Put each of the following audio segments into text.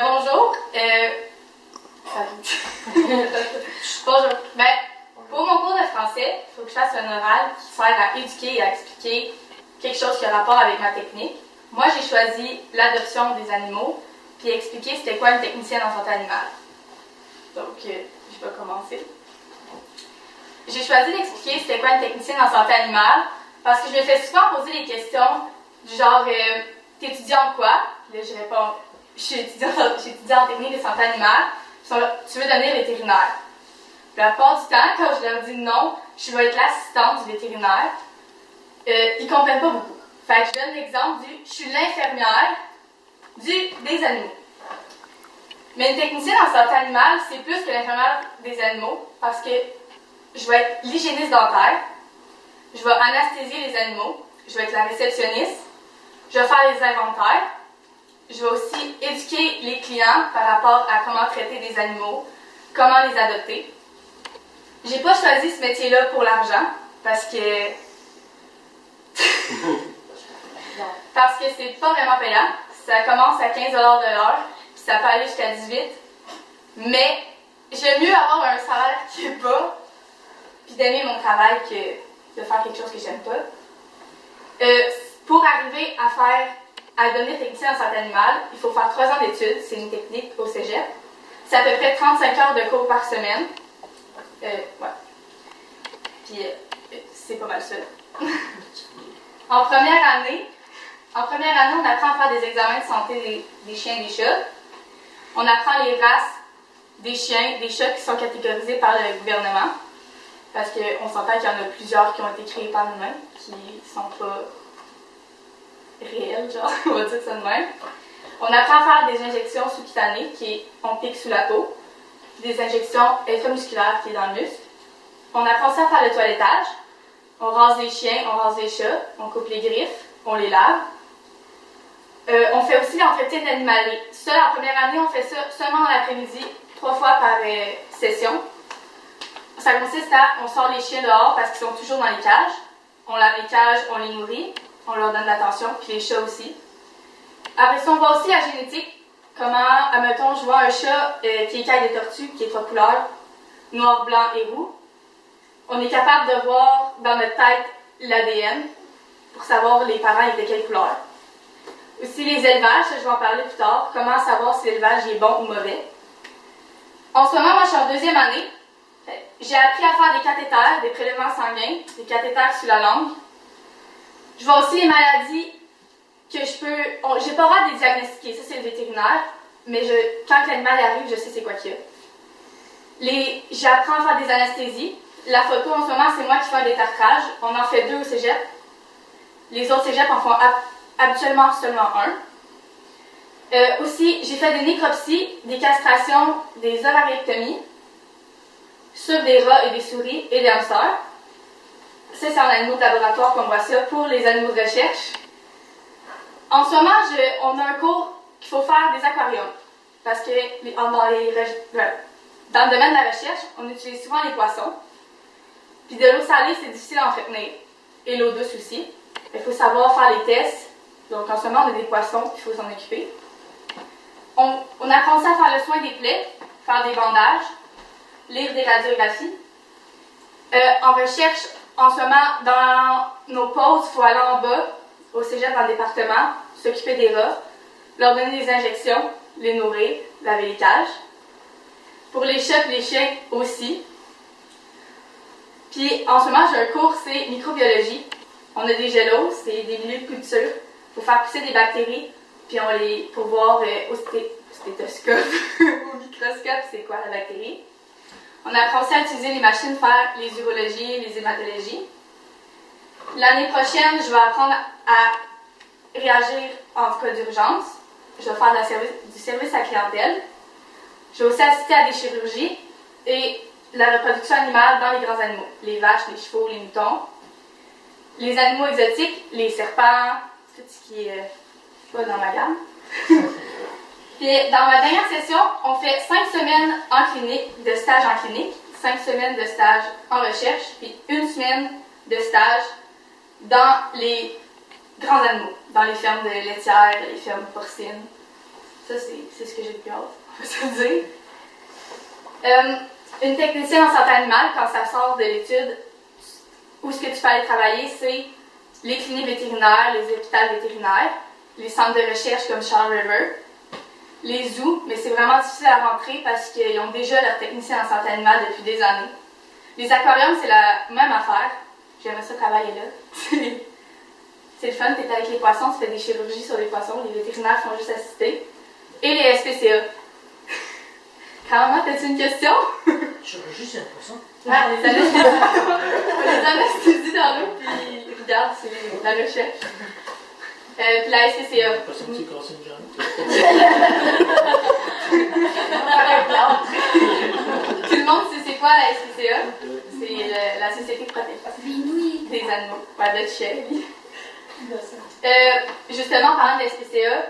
Bonjour. Bonjour. Pour mon cours de français, il faut que je fasse un oral qui sert à éduquer et à expliquer quelque chose qui a rapport avec ma technique. Moi, j'ai choisi l'adoption des animaux, puis expliquer c'était quoi une technicienne en santé animale. Donc, je vais commencer. J'ai choisi d'expliquer c'était quoi une technicienne en santé animale parce que je me fais souvent poser des questions du genre t'es étudiant en quoi? Puis là, je réponds je suis étudiante en technique de santé animale. Tu veux devenir vétérinaire? Puis la plupart du temps, quand je leur dis non, je vais être l'assistante du vétérinaire, ils comprennent pas beaucoup. Fait que je donne l'exemple du je suis l'infirmière des animaux. Mais une technicienne en santé animale, c'est plus que l'infirmière des animaux parce que je vais être l'hygiéniste dentaire, je vais anesthésier les animaux, je vais être la réceptionniste, je vais faire les inventaires, je vais aussi éduquer les clients par rapport à comment traiter des animaux, comment les adopter. J'ai pas choisi ce métier-là pour l'argent parce que c'est pas vraiment payant. Ça commence à 15$ de l'heure, puis ça peut aller jusqu'à 18$. Mais j'aime mieux avoir un salaire qui est bas, puis d'aimer mon travail que de faire quelque chose que j'aime pas. Pour arriver à devenir technicien en santé animale, il faut faire 3 ans d'études, c'est une technique au cégep. C'est à peu près 35 heures de cours par semaine. Ouais. Puis c'est pas mal ça. En première année, on apprend à faire des examens de santé des chiens et des chats. On apprend les races des chiens, des chats qui sont catégorisés par le gouvernement. Parce qu'on s'entend qu'il y en a plusieurs qui ont été créés par nous-mêmes, qui sont pas réels, genre, on va dire ça de même. On apprend à faire des injections sous-cutanées, on pique sous la peau, des injections intramusculaires qui est dans le muscle. On apprend ça à faire le toilettage. On rase les chiens, on rase les chats, on coupe les griffes, on les lave. On fait aussi l'entretien d'animalerie. Ça, en première année, on fait ça seulement l'après-midi, 3 fois par session. Ça consiste on sort les chiens dehors parce qu'ils sont toujours dans les cages. On lave les cages, on les nourrit, on leur donne de l'attention, puis les chats aussi. Après ça, on voit aussi la génétique. Comment, admettons, je vois un chat qui écaille des tortues, qui est 3 couleurs, noir, blanc et roux. On est capable de voir dans notre tête l'ADN pour savoir les parents étaient de quelle couleur. Aussi les élevages, ça, je vais en parler plus tard, comment savoir si l'élevage est bon ou mauvais. En ce moment, moi, je suis en 2e année. J'ai appris à faire des cathéters, des prélèvements sanguins, des cathéters sous la langue. Je vois aussi les maladies que je peux... j'ai pas le droit de les diagnostiquer, ça c'est le vétérinaire, mais quand l'animal arrive, je sais c'est quoi qu'il y a. J'apprends à faire des anesthésies. La photo, en ce moment, c'est moi qui fais un détartrage. On en fait 2 au cégep. Les autres cégeps en font habituellement seulement 1. Aussi, j'ai fait des nécropsies, des castrations, des ovariectomies sur des rats et des souris et des hamsters. Ça, c'est en animaux de laboratoire qu'on voit ça pour les animaux de recherche. En ce moment, on a un cours qu'il faut faire des aquariums. Parce que dans le domaine de la recherche, on utilise souvent les poissons. Puis de l'eau salée, c'est difficile à entretenir. Et l'eau douce aussi. Il faut savoir faire les tests. Donc en ce moment, on a des poissons, il faut s'en occuper. On apprend ça à faire le soin des plaies, faire des bandages, lire des radiographies. En recherche, en ce moment, dans nos pauses, il faut aller en bas, au cégep, dans le département, s'occuper des rats, leur donner des injections, les nourrir, laver les cages. Pour les chats et les chiens aussi. Puis en ce moment, j'ai un cours, c'est microbiologie. On a des gélos, c'est des milieux de culture. Il faut faire pousser des bactéries, puis pour voir au stéthoscope, au microscope, c'est quoi la bactérie. On apprend aussi à utiliser les machines, faire les urologies, les hématologies. L'année prochaine, je vais apprendre à réagir en cas d'urgence. Je vais faire du service à clientèle. Je vais aussi assister à des chirurgies et la reproduction animale dans les grands animaux. Les vaches, les chevaux, les moutons. Les animaux exotiques, les serpents, tout ce qui est pas dans ma gamme. Puis dans ma dernière session, on fait 5 semaines en clinique, de stage en clinique, 5 semaines de stage en recherche, puis 1 semaine de stage dans les grands animaux, dans les fermes de laitières, les fermes porcines. Ça, c'est ce que j'ai de plus hâte, on va se le dire. Une technicienne en santé animale, quand ça sort de l'étude, où est-ce que tu peux aller travailler, c'est les cliniques vétérinaires, les hôpitaux vétérinaires, les centres de recherche comme Charles River, les zoos, mais c'est vraiment difficile à rentrer parce qu'ils ont déjà leur technicien en santé animale depuis des années. Les aquariums, c'est la même affaire. J'aimerais ça travailler là. C'est le fun, t'es avec les poissons, tu fais des chirurgies sur les poissons, les vétérinaires font juste assister. Et les SPCA. Carrément, t'as-tu une question? Chirurgie, c'est un poisson. Ah, les anesthésies dans l'eau, puis regarde, c'est la recherche. Puis la SPCA. Pas senti casser une jambe. Tout le monde sait c'est quoi la SPCA? C'est la Société de protection des animaux. Pas de chien. Justement, en parlant de la SPCA,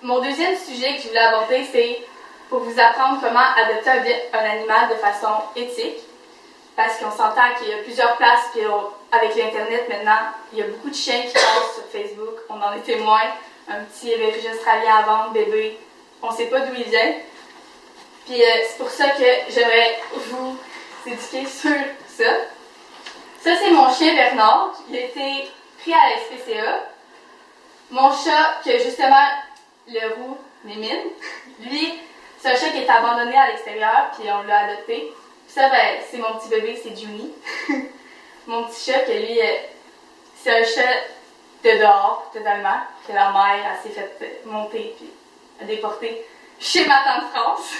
mon deuxième sujet que je voulais aborder, c'est pour vous apprendre comment adopter un animal de façon éthique. Parce qu'on s'entend qu'il y a plusieurs places, puis avec l'Internet maintenant, il y a beaucoup de chiens qui passent sur Facebook. On en est témoin. Un petit berger australien à vendre, bébé. On ne sait pas d'où il vient. Puis c'est pour ça que j'aimerais vous éduquer sur ça. Ça, c'est mon chien Bernard. Il a été pris à la SPCA. Mon chat, que justement, le roux Mémine, lui, c'est un chat qui est abandonné à l'extérieur, puis on l'a adopté. Ça, ben, c'est mon petit bébé, c'est Juni. Mon petit chat, que lui, c'est un chat de dehors, totalement, que la mère, elle s'est fait monter puis déporter chez ma tante France.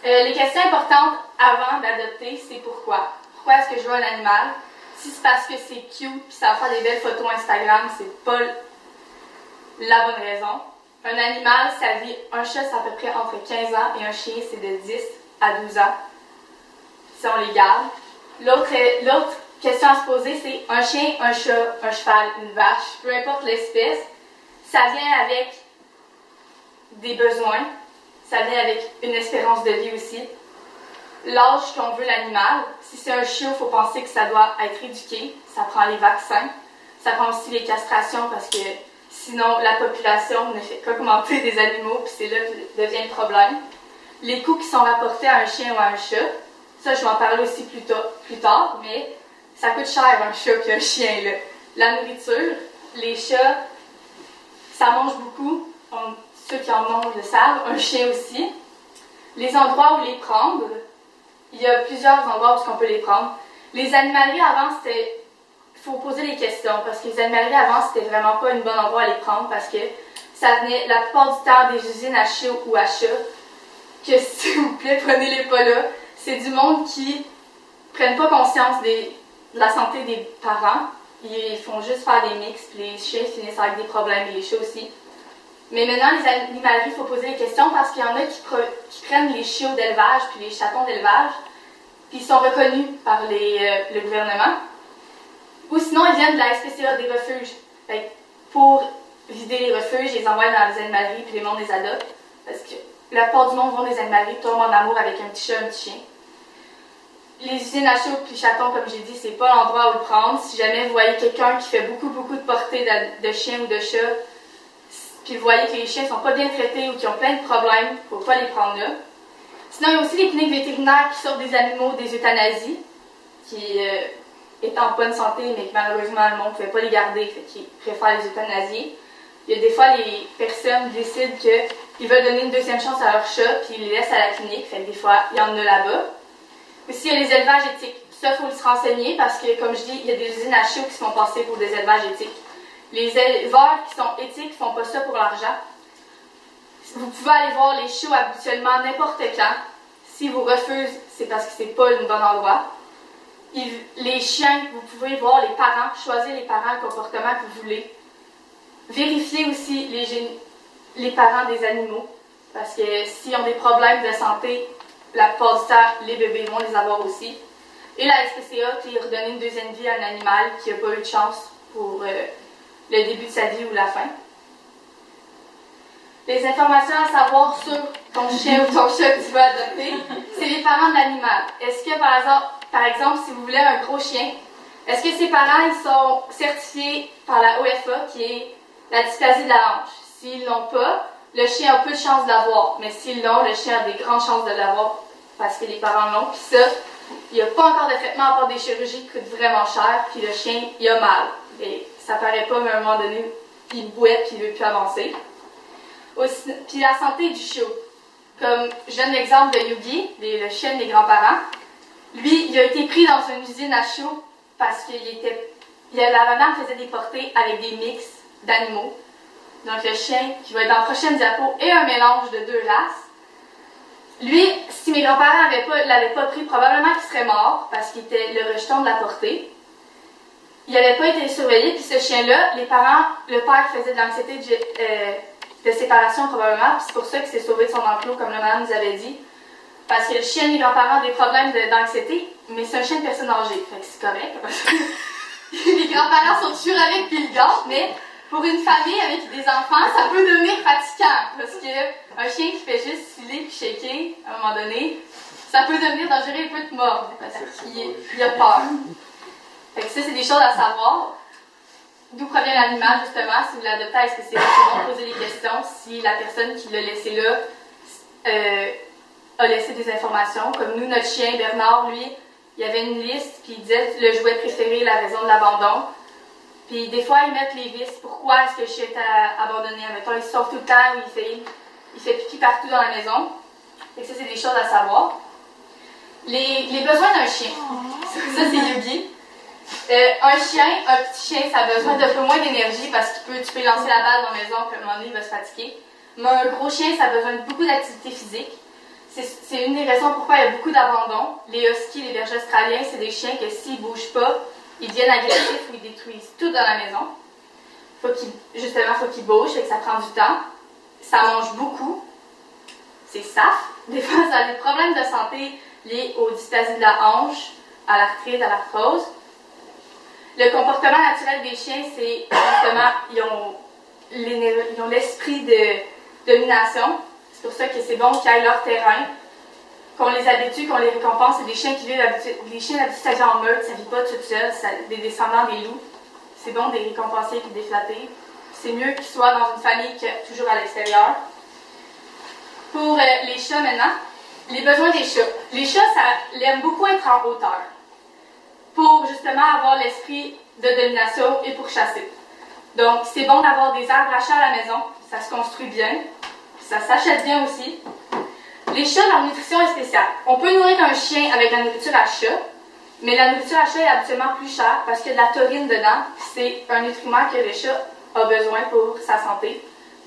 Les questions importantes avant d'adopter, c'est pourquoi. Pourquoi est-ce que je veux un animal? Si c'est parce que c'est cute puis ça va faire des belles photos Instagram, c'est pas la bonne raison. Un animal, ça vit, un chat, c'est à peu près entre 15 ans et un chien, c'est de 10 à 12 ans. Si on les garde. L'autre question à se poser, c'est un chien, un chat, un cheval, une vache, peu importe l'espèce, ça vient avec des besoins, ça vient avec une espérance de vie aussi. L'âge qu'on veut l'animal, si c'est un chiot, il faut penser que ça doit être éduqué, ça prend les vaccins, ça prend aussi les castrations parce que sinon la population ne fait qu'augmenter des animaux, puis c'est là que devient le problème. Les coûts qui sont rapportés à un chien ou à un chat, ça je vais en parler aussi plus tard, mais ça coûte cher un chat et un chien. Là. La nourriture, les chats, ça mange beaucoup, ceux qui en mangent le savent, un chien aussi. Les endroits où les prendre, il y a plusieurs endroits où on peut les prendre. Les animaleries avant, il faut poser les questions, parce que les animaleries avant, c'était vraiment pas un bon endroit à les prendre, parce que ça venait la plupart du temps des usines à chiots ou à chats, que s'il vous plaît, prenez-les pas là. C'est du monde qui prennent pas conscience de la santé des parents. Ils font juste faire des mix, puis les chiens finissent avec des problèmes, et les chats aussi. Mais maintenant, les animaleries, il faut poser les questions parce qu'il y en a qui prennent les chiots d'élevage puis les chatons d'élevage, puis ils sont reconnus par le gouvernement. Ou sinon, ils viennent de la SPCA des refuges. Fait que pour vider les refuges, ils les envoient dans les animaleries puis les monde les adopte. Parce que la plupart du monde vont des animaleries, tombent en amour avec un petit chat, un petit chien. Les usines à chiots puis chatons, comme j'ai dit, c'est pas l'endroit où le prendre. Si jamais vous voyez quelqu'un qui fait beaucoup de portées de chiens ou de chats, puis vous voyez que les chiens ne sont pas bien traités ou qui ont plein de problèmes, il ne faut pas les prendre là. Sinon, il y a aussi les cliniques vétérinaires qui sortent des animaux des euthanasies, qui est en bonne santé, mais que malheureusement le monde ne pouvait pas les garder, fait qu'ils préfèrent les euthanasier. Il y a des fois, les personnes décident qu'ils veulent donner une deuxième chance à leur chat, puis ils les laissent à la clinique, fait que des fois, il y en a là-bas. Aussi, il y a les élevages éthiques. Ça, il faut se renseigner parce que, comme je dis, il y a des usines à chiots qui se font passer pour des élevages éthiques. Les éleveurs qui sont éthiques ne font pas ça pour l'argent. Vous pouvez aller voir les chiots habituellement n'importe quand. Si vous refusez, c'est parce que ce n'est pas le bon endroit. Les chiens, vous pouvez voir les parents, choisir les parents, le comportement que vous voulez. Vérifiez aussi les parents des animaux, parce que s'ils ont des problèmes de santé, la plupart du temps, les bébés vont les avoir aussi. Et la SPCA, qui redonner une deuxième vie à un animal qui n'a pas eu de chance pour le début de sa vie ou la fin. Les informations à savoir sur ton chien ou ton chat que tu veux adopter, c'est les parents de l'animal. Est-ce que, par exemple, si vous voulez un gros chien, est-ce que ses parents ils sont certifiés par la OFA, qui est la dysplasie de la hanche? S'ils l'ont pas, le chien a peu de chances de l'avoir. Mais s'ils l'ont, le chien a des grandes chances de l'avoir parce que les parents l'ont. Puis ça, il n'y a pas encore de traitement à part des chirurgies qui coûtent vraiment cher. Puis le chien, il a mal. Et ça paraît pas, mais à un moment donné, il bouette puis il ne veut plus avancer. Aussi, puis la santé du chiot. Comme je donne l'exemple de Yugi, le chien des grands-parents. Lui, il a été pris dans une usine à chiots parce que la madame faisait des portées avec des mix d'animaux. Donc le chien, qui va être dans la prochaine diapo, est un mélange de deux races. Lui, si mes grands-parents ne l'avaient pas pris, probablement qu'il serait mort parce qu'il était le rejeton de la portée. Il n'avait pas été surveillé, puis ce chien-là, le père faisait de l'anxiété de séparation probablement, puis c'est pour ça qu'il s'est sauvé de son enclos, comme la madame nous avait dit. Parce que le chien des grands-parents a des problèmes d'anxiété, mais c'est un chien de personne âgée, fait que c'est correct. Les grands-parents sont toujours avec puis ils gardent, mais pour une famille avec des enfants, ça peut devenir fatigant. Parce qu'un chien qui fait juste filer puis shaker, à un moment donné, ça peut devenir dangereux, il peut te mordre, parce qu'il a peur. Fait que ça, c'est des choses à savoir. D'où provient l'animal, justement, si vous l'adoptez, est-ce que c'est bon de poser des questions, si la personne qui l'a laissé là a laissé des informations. Comme nous, notre chien, Bernard, lui, il y avait une liste, puis il disait le jouet préféré, la raison de l'abandon. Puis des fois, ils mettent les vices. Pourquoi est-ce que le chien est abandonné? Admettons, il sort tout le temps, ou il fait pipi partout dans la maison. Fait que ça, c'est des choses à savoir. Les besoins d'un chien. Ça, c'est Yugi. Un petit chien, ça a besoin d'un peu moins d'énergie parce que tu peux lancer la balle dans la maison, puis à un moment donné, il va se fatiguer. Mais un gros chien, ça a besoin de beaucoup d'activité physique. C'est une des raisons pourquoi il y a beaucoup d'abandon. Les huskies, les bergers australiens, c'est des chiens que s'ils ne bougent pas, ils deviennent agressifs ou ils détruisent tout dans la maison. Faut qu'ils bougent, fait que ça prend du temps. Ça mange beaucoup. C'est saf. Des fois, ça a des problèmes de santé liés aux dysplasies de la hanche, à l'arthrite, à l'arthrose. Le comportement naturel des chiens, c'est justement, ils ont l'esprit de domination. C'est pour ça que c'est bon qu'ils aillent leur terrain, qu'on les habitue, qu'on les récompense. C'est des chiens qui vivent des chiens habitués à vivre en meute, ça ne vit pas tout seul, des descendants des loups. C'est bon de les récompenser et de les flatter. C'est mieux qu'ils soient dans une famille que toujours à l'extérieur. Pour les chats maintenant, les besoins des chats. Les chats, ça aiment beaucoup être en hauteur pour justement avoir l'esprit de domination et pour chasser. Donc, c'est bon d'avoir des arbres à chat à la maison, ça se construit bien, ça s'achète bien aussi. Les chats, leur nutrition est spéciale. On peut nourrir un chien avec la nourriture à chat, mais la nourriture à chat est habituellement plus chère parce qu'il y a de la taurine dedans. C'est un nutriment que le chat a besoin pour sa santé,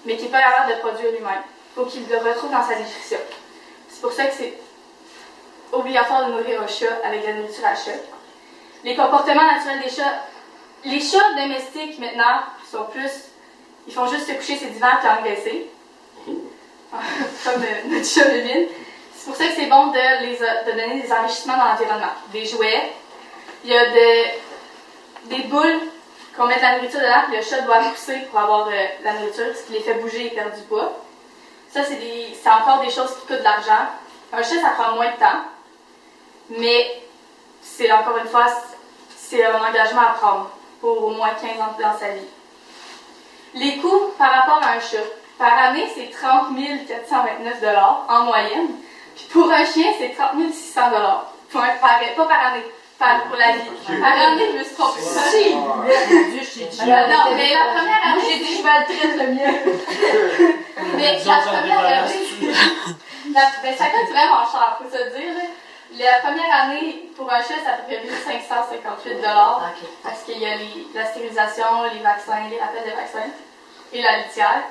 mais qu'il peut avoir de produire lui-même. Il faut qu'il le retrouve dans sa nutrition. C'est pour ça que c'est obligatoire de nourrir un chat avec la nourriture à chat. Les comportements naturels des chats. Les chats domestiques, maintenant, sont plus... Ils font juste se coucher sur le divan et engraisser. Comme notre chat Bébine. C'est pour ça que c'est bon de donner des enrichissements dans l'environnement. Des jouets. Il y a des boules qu'on met de la nourriture dedans, puis le chat doit pousser pour avoir la nourriture, ce qui les fait bouger et perdre du poids. Ça, c'est encore des choses qui coûtent de l'argent. Un chat, ça prend moins de temps. Mais, c'est encore une fois, c'est un engagement à prendre pour au moins 15 ans dans sa vie. Les coûts par rapport à un chat. Par année, c'est 30 429 $ en moyenne. Puis pour un chien, c'est 30 600 $. Pas par année, pour la vie. Okay. Par année, je me suis trompée. Si! Non, mais la première année, j'ai dit, je maltraite le mien. Mais la première année, ça coûte vraiment cher, faut se dire. La première année, pour un chat, ça fait 1558 $. Okay. Parce qu'il y a la stérilisation, les vaccins, les rappels de vaccins et la litière.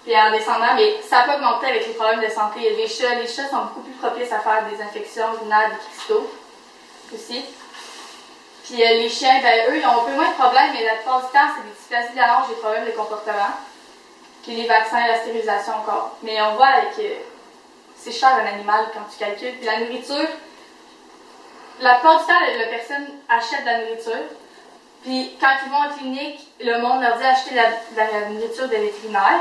Puis en descendant, mais ça peut augmenter avec les problèmes de santé. Les chats sont beaucoup plus propices à faire des infections urinaires, des cristaux aussi. Puis les chiens, eux, ils ont un peu moins de problèmes, mais la plupart du temps, c'est des dysplasies de la hanche, des problèmes de comportement. Puis les vaccins et la stérilisation encore. Mais on voit avec... c'est cher un animal quand tu calcules. Puis la nourriture, la plupart du temps, la personne achète de la nourriture. Puis quand ils vont en clinique, le monde leur dit d'acheter la nourriture de vétérinaire.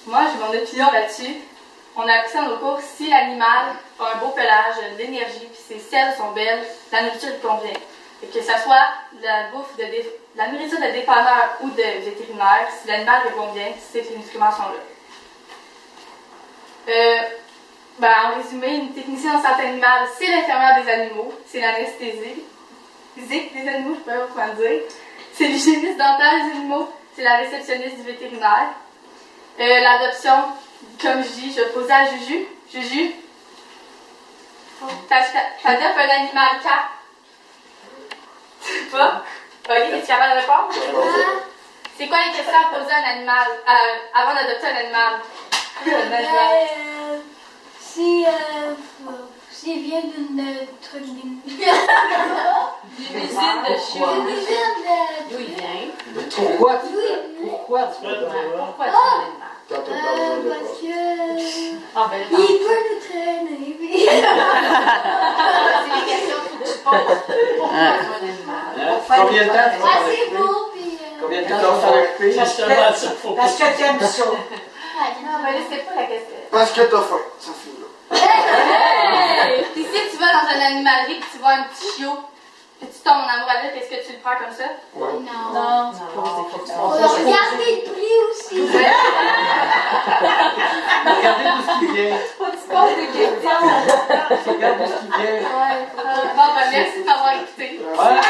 Moi, j'ai mon opinion là-dessus. On a appris ça dans nos cours. Si l'animal a un beau pelage, de l'énergie, puis ses selles sont belles, la nourriture lui convient. Et que ça soit de la bouffe la nourriture de dépanneur ou de vétérinaire si l'animal répond bien, c'est que les nutriments sont là. En résumé, une technicienne en santé animale, c'est l'infirmière des animaux, c'est l'anesthésie physique des animaux, je ne sais pas comment le dire, c'est l'hygiéniste dentaire des animaux, c'est la réceptionniste du vétérinaire. L'adoption, comme je dis, je vais poser à Juju. Juju, t'adoptes un animal quand? Pas? Ok, es-tu capable de répondre? C'est quoi les questions à poser à un animal avant d'adopter un animal? S'il vient d'une truc d'une L'usine de chiots. D'où il vient? Pourquoi tu Pourquoi tu Ouais, veux Pourquoi tu Ah! veux l'animal? Quand t'as besoin de parce quoi? que Ah, ben, il peut nous traîner. Puis... c'est les questions que tu poses. Pourquoi tu veux l'animal? Combien de temps tu vas Ah, t'en c'est occuper? beau, puis... Combien de temps tu vas t'en occuper? Justement, ça, faut pas. Parce que t'aimes ça. Non, mais là, c'est pas la question. Parce que t'as faim, ça fait là. Hey! Puis si tu vas dans une animalerie et tu vois un petit chiot, puis tu tombes en amour avec, est-ce que tu le prends comme ça? Ouais. Non. Tu poses des questions. On va regarder le prix aussi. Regardez d'où ce qui vient. Faut que tu poses des questions. Regarde d'où ce qui vient. Bon, ben merci de m'avoir écouté. Ouais.